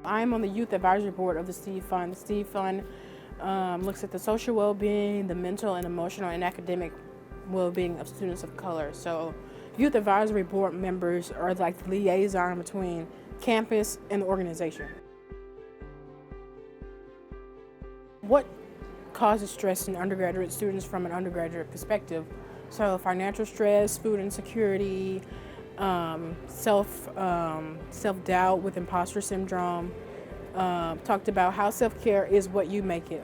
I'm on the Youth Advisory Board of the Steve Fund. The Steve Fund looks at the social well-being, the mental and emotional and academic well-being of students of color. So Youth Advisory Board members are like the liaison between campus and the organization. What causes stress in undergraduate students from an undergraduate perspective? So financial stress, food insecurity, self-doubt with imposter syndrome. Talked about how self-care is what you make it.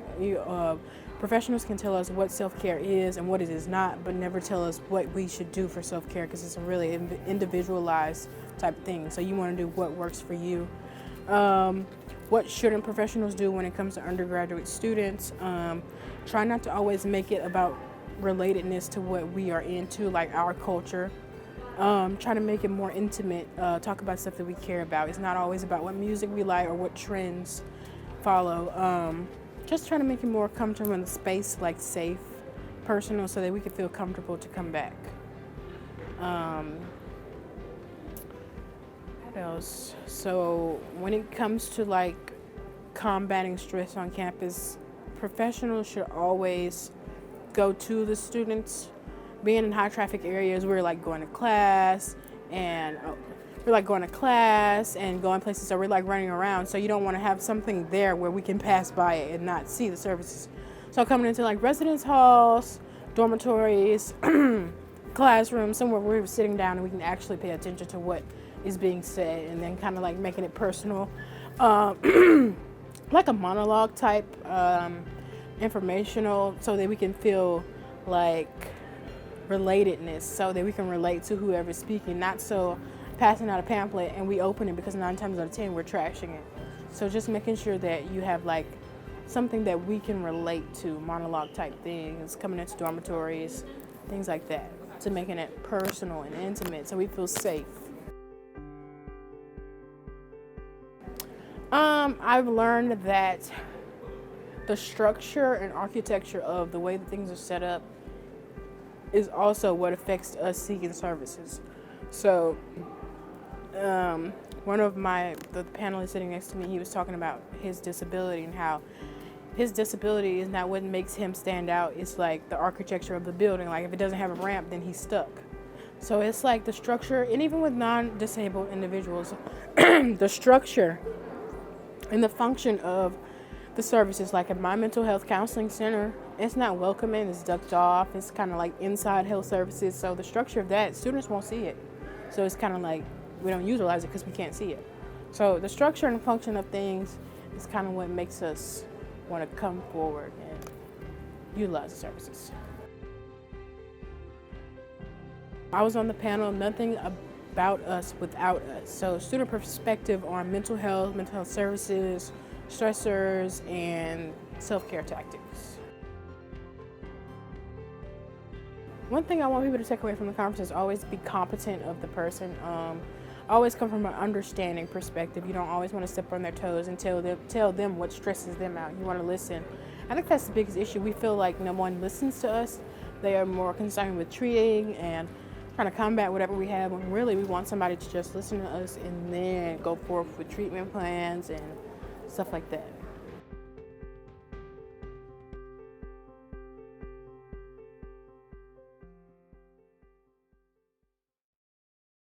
Professionals can tell us what self-care is and what it is not, but never tell us what we should do for self-care, because it's a really individualized type thing. So you want to do what works for you. What shouldn't professionals do when it comes to undergraduate students? Try not to always make it about relatedness to what we are into, like our culture. Try to make it more intimate. Talk about stuff that we care about. It's not always about what music we like or what trends follow. Just try to make it more comfortable in the space, like safe, personal, so that we can feel comfortable to come back. What else? So when it comes to like combating stress on campus, professionals should always go to the students. Being in high traffic areas, we're like going to class and going places, so we're like running around. So you don't want to have something there where we can pass by it and not see the services. So coming into like residence halls, dormitories, classrooms, somewhere where we're sitting down and we can actually pay attention to what is being said, and then kind of like making it personal, like a monologue type, informational, so that we can feel like relatedness, so that we can relate to whoever's speaking, not so passing out a pamphlet and we open it, because 9 times out of 10 we're trashing it. So just making sure that you have like something that we can relate to, monologue type things, coming into dormitories, things like that, to making it personal and intimate so we feel safe. I've learned that the structure and architecture of the way that things are set up is also what affects us seeking services. So one of the panelists sitting next to me, he was talking about his disability and how his disability is not what makes him stand out. It's like the architecture of the building. Like if it doesn't have a ramp, then he's stuck. So it's like the structure, and even with non-disabled individuals, the structure and the function of the services, like at my mental health counseling center, it's not welcoming, it's ducked off, it's kind of like inside health services. So the structure of that, students won't see it. So it's kind of like we don't utilize it because we can't see it. So the structure and function of things is kind of what makes us want to come forward and utilize the services. I was on the panel, Nothing About Us Without Us. So student perspective on mental health services, stressors, and self-care tactics. One thing I want people to take away from the conference is always be competent of the person. Always come from an understanding perspective. You don't always want to step on their toes and tell them what stresses them out. You want to listen. I think that's the biggest issue. We feel like no one listens to us. They are more concerned with treating and trying to combat whatever we have, when really we want somebody to just listen to us and then go forth with treatment plans and stuff like that.